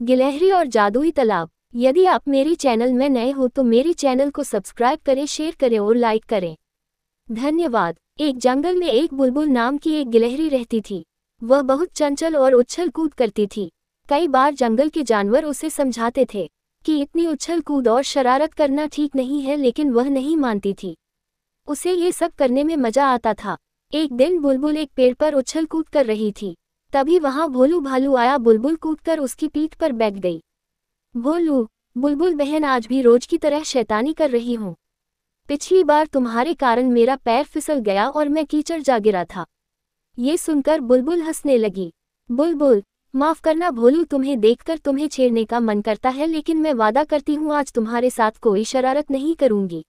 गिलहरी और जादुई तालाब। यदि आप मेरी चैनल में नए हो तो मेरी चैनल को सब्सक्राइब करें, शेयर करें और लाइक करें। धन्यवाद। एक जंगल में एक बुलबुल नाम की एक गिलहरी रहती थी। वह बहुत चंचल और उछल कूद करती थी। कई बार जंगल के जानवर उसे समझाते थे कि इतनी उछल कूद और शरारत करना ठीक नहीं है, लेकिन वह नहीं मानती थी। उसे ये सब करने में मजा आता था। एक दिन बुलबुल एक पेड़ पर उछल कूद कर रही थी। तभी वहां भोलू भालू आया। बुलबुल कूदकर उसकी पीठ पर बैठ गई। भोलू, बुलबुल बहन, आज भी रोज की तरह शैतानी कर रही हूँ। पिछली बार तुम्हारे कारण मेरा पैर फिसल गया और मैं कीचड़ जा गिरा था। ये सुनकर बुलबुल हंसने लगी। बुलबुल, माफ करना भोलू, तुम्हें देखकर तुम्हें छेड़ने का मन करता है, लेकिन मैं वादा करती हूँ आज तुम्हारे साथ कोई शरारत नहीं करूंगी।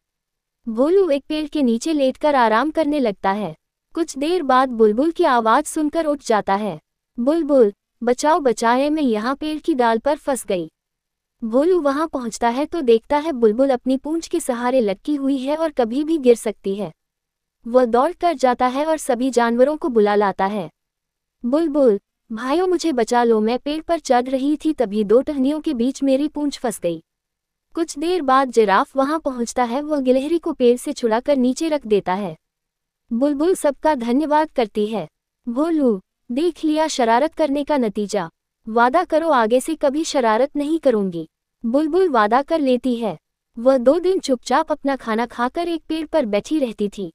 भोलू एक पेड़ के नीचे लेटकर आराम करने लगता है। कुछ देर बाद बुलबुल की आवाज सुनकर उठ जाता है। बुलबुल, बचाओ बचाए, मैं यहाँ पेड़ की डाल पर फंस गई। भोलू वहां पहुंचता है तो देखता है बुलबुल अपनी पूंछ के सहारे लटकी हुई है और कभी भी गिर सकती है। वह दौड़ कर जाता है और सभी जानवरों को बुला लाता है। बुलबुल, भाइयों मुझे बचा लो, मैं पेड़ पर चढ़ रही थी, तभी दो टहनियों के बीच मेरी पूंछ फंस गई। कुछ देर बाद जिराफ वहां पहुंचता है। वह गिलहरी को पेड़ से छुड़ाकर नीचे रख देता है। बुलबुल सबका धन्यवाद करती है। भोलू, देख लिया शरारत करने का नतीजा। वादा करो आगे से कभी शरारत नहीं करूंगी। बुलबुल वादा कर लेती है। वह 2 दिन चुपचाप अपना खाना खाकर एक पेड़ पर बैठी रहती थी,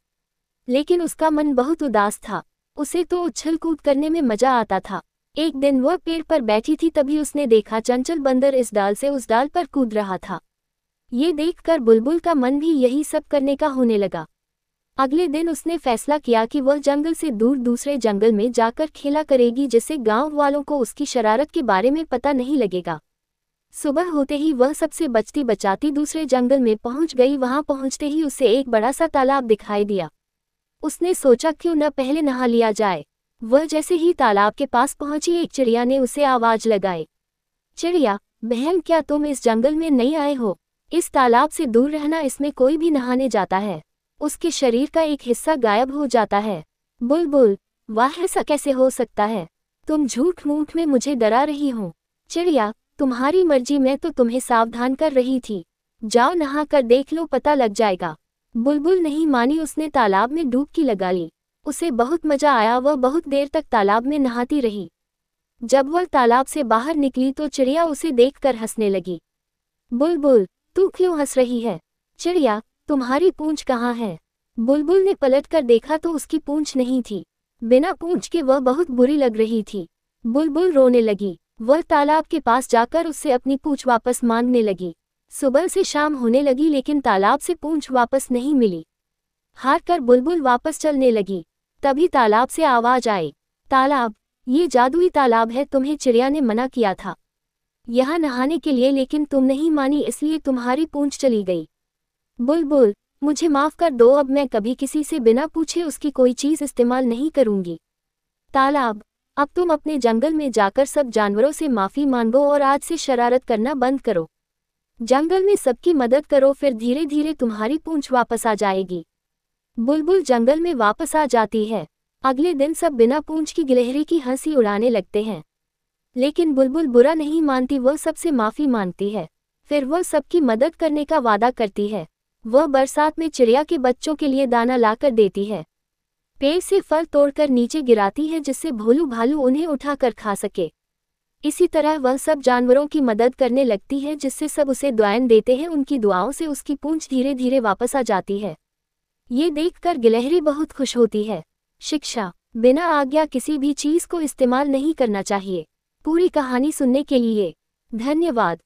लेकिन उसका मन बहुत उदास था। उसे तो उछल कूद करने में मजा आता था। एक दिन वह पेड़ पर बैठी थी, तभी उसने देखा चंचल बंदर इस डाल से उस डाल पर कूद रहा था। ये देखकर बुलबुल का मन भी यही सब करने का होने लगा। अगले दिन उसने फैसला किया कि वह जंगल से दूर दूसरे जंगल में जाकर खेला करेगी, जिससे गांव वालों को उसकी शरारत के बारे में पता नहीं लगेगा। सुबह होते ही वह सबसे बचती बचाती दूसरे जंगल में पहुंच गई। वहां पहुंचते ही उसे एक बड़ा सा तालाब दिखाई दिया। उसने सोचा क्यों न पहले नहा लिया जाए। वह जैसे ही तालाब के पास पहुंची, एक चिड़िया ने उसे आवाज लगाई। चिड़िया बहन, क्या तुम इस जंगल में नई आए हो? इस तालाब से दूर रहना, इसमें कोई भी नहाने जाता है उसके शरीर का एक हिस्सा गायब हो जाता है। बुलबुल, वाह, ऐसा कैसे हो सकता है? तुम झूठ मूठ में मुझे डरा रही हो। चिड़िया, तुम्हारी मर्जी, मैं तो तुम्हें सावधान कर रही थी। जाओ नहा कर देख लो, पता लग जाएगा। बुलबुल नहीं मानी। उसने तालाब में डुबकी लगा ली। उसे बहुत मजा आया। वह बहुत देर तक तालाब में नहाती रही। जब वह तालाब से बाहर निकली तो चिड़िया उसे देखकर हंसने लगी। बुलबुल, तू क्यों हंस रही है? चिड़िया, तुम्हारी पूंछ कहाँ है? बुलबुल ने पलटकर देखा तो उसकी पूंछ नहीं थी। बिना पूंछ के वह बहुत बुरी लग रही थी। बुलबुल रोने लगी। वह तालाब के पास जाकर उससे अपनी पूंछ वापस मांगने लगी। सुबह से शाम होने लगी, लेकिन तालाब से पूंछ वापस नहीं मिली। हार कर बुलबुल वापस चलने लगी। तभी तालाब से आवाज आई। तालाब, ये जादुई तालाब है, तुम्हें चिड़िया ने मना किया था यहाँ नहाने के लिए, लेकिन तुम नहीं मानी, इसलिए तुम्हारी पूंछ चली गई। बुलबुल, मुझे माफ कर दो, अब मैं कभी किसी से बिना पूछे उसकी कोई चीज इस्तेमाल नहीं करूंगी। तालाब, अब तुम अपने जंगल में जाकर सब जानवरों से माफी मांगो और आज से शरारत करना बंद करो। जंगल में सबकी मदद करो, फिर धीरे धीरे तुम्हारी पूंछ वापस आ जाएगी। बुलबुल जंगल में वापस आ जाती है। अगले दिन सब बिना पूंछ की गिलहरी की हंसी उड़ाने लगते हैं, लेकिन बुलबुल बुरा नहीं मानती। वह सबसे माफी मांगती है। फिर वह सबकी मदद करने का वादा करती है। वह बरसात में चिड़िया के बच्चों के लिए दाना लाकर देती है। पेड़ से फल तोड़कर नीचे गिराती है, जिससे भोलू भालू उन्हें उठाकर खा सके। इसी तरह वह सब जानवरों की मदद करने लगती है, जिससे सब उसे दुआएं देते हैं। उनकी दुआओं से उसकी पूंछ धीरे धीरे वापस आ जाती है। ये देखकर गिलहरी बहुत खुश होती है। शिक्षा, बिना आज्ञा किसी भी चीज को इस्तेमाल नहीं करना चाहिए। पूरी कहानी सुनने के लिए धन्यवाद।